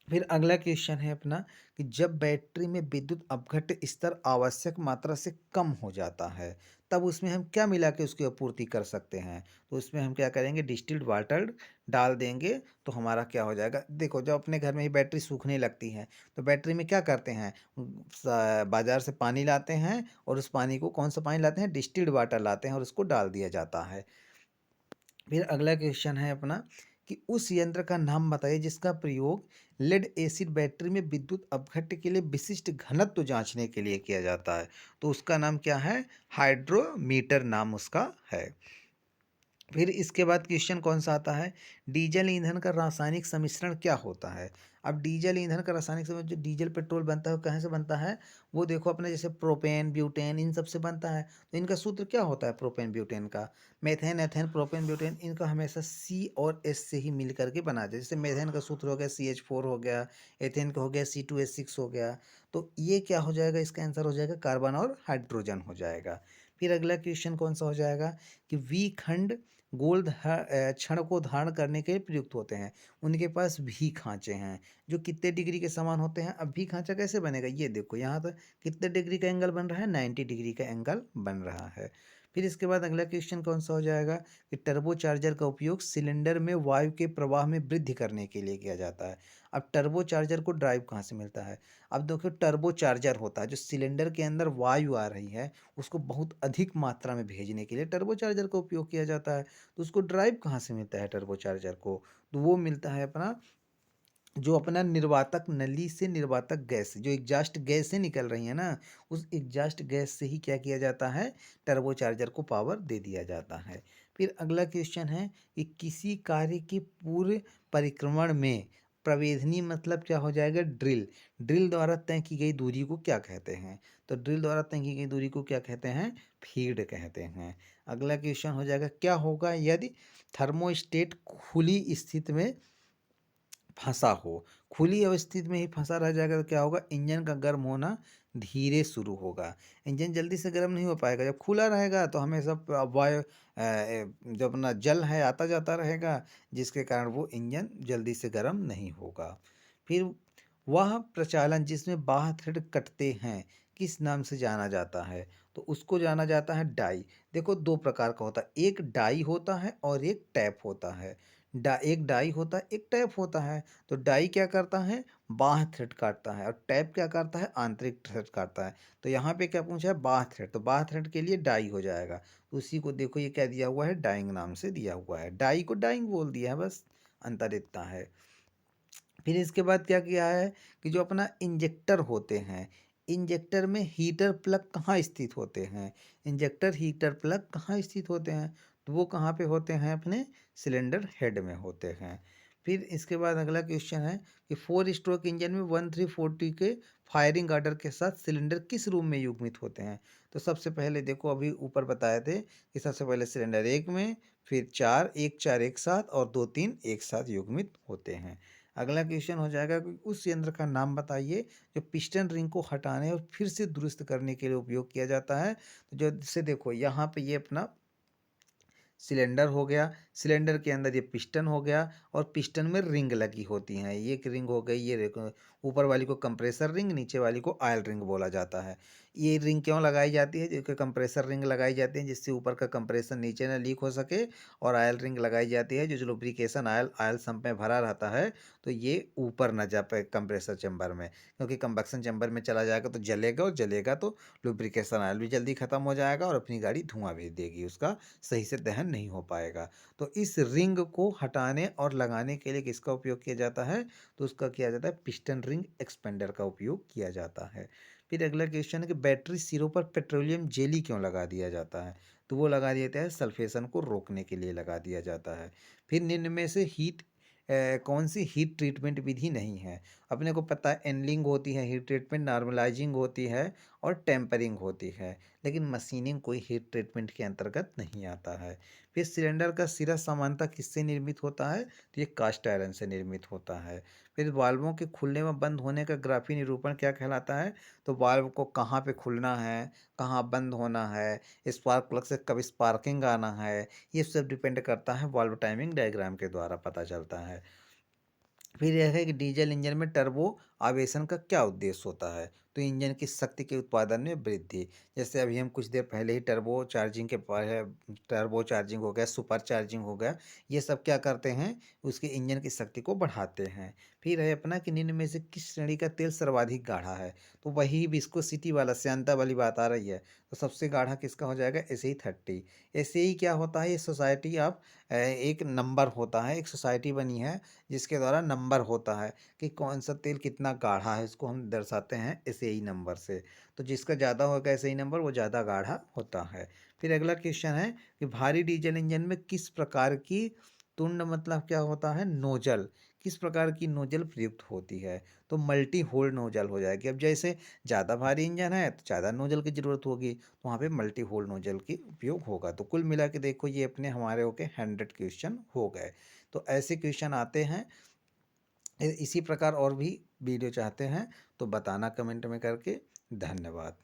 फिर अगला क्वेश्चन है अपना कि जब बैटरी में विद्युत अपघट्य स्तर आवश्यक मात्रा से कम हो जाता है, तब उसमें हम क्या मिला के उसकी आपूर्ति कर सकते हैं? तो उसमें हम क्या करेंगे, डिस्टिल्ड वाटर डाल देंगे, तो हमारा क्या हो जाएगा। देखो जब अपने घर में ही बैटरी सूखने लगती है, तो बैटरी में क्या करते हैं, बाजार से पानी लाते हैं, और उस पानी को, कौन सा पानी लाते हैं, डिस्टिल्ड वाटर लाते हैं, और उसको डाल दिया जाता है। फिर अगला क्वेश्चन है अपना कि उस यंत्र का नाम बताइए जिसका प्रयोग लेड एसिड बैटरी में विद्युत अपघट्य के लिए विशिष्ट घनत्व जांचने के लिए किया जाता है। तो उसका नाम क्या है? हाइड्रोमीटर नाम उसका है। फिर इसके बाद क्वेश्चन कौन सा आता है, डीजल ईंधन का रासायनिक सम्मिश्रण क्या होता है? अब डीजल ईंधन का रासायनिक सम्मिश्रण, जो डीजल पेट्रोल बनता है वो कहाँ से बनता है? वो देखो अपने जैसे प्रोपेन, ब्यूटेन, इन सब से बनता है। तो इनका सूत्र क्या होता है प्रोपेन ब्यूटेन का? मेथेन, एथेन, प्रोपेन, ब्यूटेन, इनका हमेशा सी और एस से ही मिल करके बना जाए। जैसे मेथेन का सूत्र हो गया CH4 हो गया, एथेन का हो गया C2H6 हो गया। तो ये क्या हो जाएगा, इसका आंसर हो जाएगा कार्बन और हाइड्रोजन हो जाएगा। फिर अगला क्वेश्चन कौन सा हो जाएगा कि वी खंड क्षण को धारण करने के लिए प्रयुक्त होते हैं। उनके पास भी खांचे हैं जो कितने डिग्री के समान होते हैं। अब भी खांचा कैसे बनेगा, ये देखो यहाँ पर कितने डिग्री का एंगल बन रहा है, 90 डिग्री का एंगल बन रहा है। फिर इसके बाद अगला क्वेश्चन कौन सा हो जाएगा कि टर्बो चार्जर का उपयोग सिलेंडर में वायु के प्रवाह में वृद्धि करने के लिए किया जाता है। अब टर्बो चार्जर को ड्राइव कहाँ से मिलता है? अब देखो टर्बो चार्जर होता है जो सिलेंडर के अंदर वायु आ रही है, उसको बहुत अधिक मात्रा में भेजने के लिए टर्बो चार्जर का उपयोग किया जाता है। तो उसको ड्राइव कहाँ से मिलता है टर्बो चार्जर को? तो वो मिलता है अपना, जो अपना निर्वातक नली से, निर्वातक गैस से, जो एग्जॉस्ट गैस से निकल रही है ना, उस एग्जॉस्ट गैस से ही क्या किया जाता है, टर्बो चार्जर को पावर दे दिया जाता है। फिर अगला क्वेश्चन है कि किसी कार्य के पूरे परिक्रमण में प्रवेधनी, मतलब क्या हो जाएगा, ड्रिल, ड्रिल द्वारा तय की गई दूरी को क्या कहते हैं? तो ड्रिल द्वारा तय की गई दूरी को क्या कहते हैं? फीड कहते हैं। अगला क्वेश्चन हो जाएगा क्या होगा यदि थर्मोस्टेट खुली स्थिति में फंसा हो, खुली अवस्थिति में ही फंसा रह जाएगा तो क्या होगा, इंजन का गर्म होना धीरे शुरू होगा। इंजन जल्दी से गर्म नहीं हो पाएगा। जब खुला रहेगा तो हमेशा वायु जो अपना जल है आता जाता रहेगा, जिसके कारण वो इंजन जल्दी से गर्म नहीं होगा। फिर वह प्रचालन जिसमें बाह्य थ्रेड कटते हैं किस नाम से जाना जाता है? तो उसको जाना जाता है डाई। देखो दो प्रकार का होता है, एक डाई होता है और एक टैप होता है। एक डाई होता है, एक टैप होता है। तो डाई क्या करता है, बाह्य थ्रेड काटता है, और टैप क्या करता है, आंतरिक थ्रेड काटता है। तो यहाँ पे क्या पूछा है, बाह्य थ्रेड, तो बाह्य थ्रेड के लिए डाई हो जाएगा। तो उसी को देखो ये क्या दिया हुआ है, डाइंग नाम से दिया हुआ है, डाई को डाइंग बोल दिया है, बस अंतर इतना है। फिर इसके बाद क्या किया है कि जो अपना इंजेक्टर होते हैं, इंजेक्टर में हीटर प्लग कहाँ स्थित होते हैं? इंजेक्टर हीटर प्लग कहाँ स्थित होते हैं? तो वो कहाँ पे होते हैं, अपने सिलेंडर हेड में होते हैं। फिर इसके बाद अगला क्वेश्चन है कि 4 स्ट्रोक इंजन में 1340 के फायरिंग आर्डर के साथ सिलेंडर किस रूम में युग्मित होते हैं? तो सबसे पहले देखो अभी ऊपर बताए थे कि सबसे पहले सिलेंडर एक में, फिर चार, एक चार एक साथ, और दो तीन एक साथ युग्मित होते हैं। अगला क्वेश्चन हो जाएगा कि उस यंत्र का नाम बताइए जो पिस्टन रिंग को हटाने और फिर से दुरुस्त करने के लिए उपयोग किया जाता है। तो जो से देखो यहाँ पे ये अपना सिलेंडर हो गया, सिलेंडर के अंदर ये पिस्टन हो गया और पिस्टन में रिंग लगी होती हैं। ये एक रिंग हो गई, ये ऊपर वाली को कंप्रेसर रिंग, नीचे वाली को ऑयल रिंग बोला जाता है। ये रिंग क्यों लगाई जाती है? क्योंकि कंप्रेसर रिंग लगाई जाती है जिससे ऊपर का कंप्रेसर नीचे ना लीक हो सके, और ऑयल रिंग लगाई जाती है जो लुब्रिकेशन ऑयल ऑयल सम्प में भरा रहता है तो ये ऊपर ना जा पाए कंप्रेसर चैम्बर में, क्योंकि कंबक्शन चैम्बर में चला जाएगा तो जलेगा, और जलेगा तो लुब्रिकेशन ऑयल भी जल्दी ख़त्म हो जाएगा और अपनी गाड़ी धुआं भेज देगी, उसका सही से दहन नहीं हो पाएगा। तो इस रिंग को हटाने और लगाने के लिए किसका उपयोग किया जाता है? तो उसका किया जाता है पिस्टन रिंग एक्सपेंडर का उपयोग किया जाता है। फिर अगला क्वेश्चन है कि बैटरी सिरों पर पेट्रोलियम जेली क्यों लगा दिया जाता है? तो वो लगा दिया जाता है सल्फेशन को रोकने के लिए लगा दिया जाता है। फिर निम्न में से कौन सी हीट ट्रीटमेंट विधि नहीं है? अपने को पता है एनलिंग होती है हीट ट्रीटमेंट, नॉर्मलाइजिंग होती है और टेम्परिंग होती है, लेकिन मशीनिंग कोई हीट ट्रीटमेंट के अंतर्गत नहीं आता है। फिर सिलेंडर का सिरा सामान्यतः किससे निर्मित होता है? तो ये कास्ट आयरन से निर्मित होता है। फिर वाल्वों के खुलने व बंद होने का ग्राफी निरूपण क्या कहलाता है? तो वाल्व को कहाँ पे खुलना है, कहाँ बंद होना है, स्पार्क प्लग से कब स्पार्किंग आना है, ये सब डिपेंड करता है वाल्व टाइमिंग डायग्राम के द्वारा पता चलता है। फिर यह है कि डीजल इंजन में टर्बो आवेशन का क्या उद्देश्य होता है? तो इंजन की शक्ति के उत्पादन में वृद्धि। जैसे अभी हम कुछ देर पहले ही टर्बो चार्जिंग के टर्बो चार्जिंग हो गया, सुपर चार्जिंग हो गया, ये सब क्या करते हैं? उसके इंजन की शक्ति को बढ़ाते हैं। फिर है अपना कि निम्न में से किस श्रेणी का तेल सर्वाधिक गाढ़ा है? तो वही विस्कोसिटी वाला श्यानता वाली बात आ रही है। तो सबसे गाढ़ा किसका हो जाएगा? SAE 30। SAE क्या होता है? ये सोसाइटी ऑफ एक नंबर होता है, एक सोसाइटी बनी है जिसके द्वारा नंबर होता है कि कौन सा तेल कितना गाढ़ा है, इसको हम दर्शाते हैं एसएई नंबर से। तो जिसका ज़्यादा होगा एसएई नंबर वो ज़्यादा गाढ़ा होता है। फिर अगला क्वेश्चन है कि भारी डीजल इंजन में किस प्रकार की तुंड मतलब क्या होता है? नोजल, किस प्रकार की नोजल प्रयुक्त होती है? तो मल्टी होल नोजल हो जाएगी। अब जैसे ज़्यादा भारी इंजन है तो ज़्यादा नोजल की ज़रूरत होगी, तो वहाँ पे मल्टी होल नोजल की उपयोग होगा। तो कुल मिला के देखो ये अपने हमारे होके 100 क्वेश्चन हो गए। तो ऐसे क्वेश्चन आते हैं। इसी प्रकार और भी वीडियो चाहते हैं तो बताना कमेंट में करके। धन्यवाद।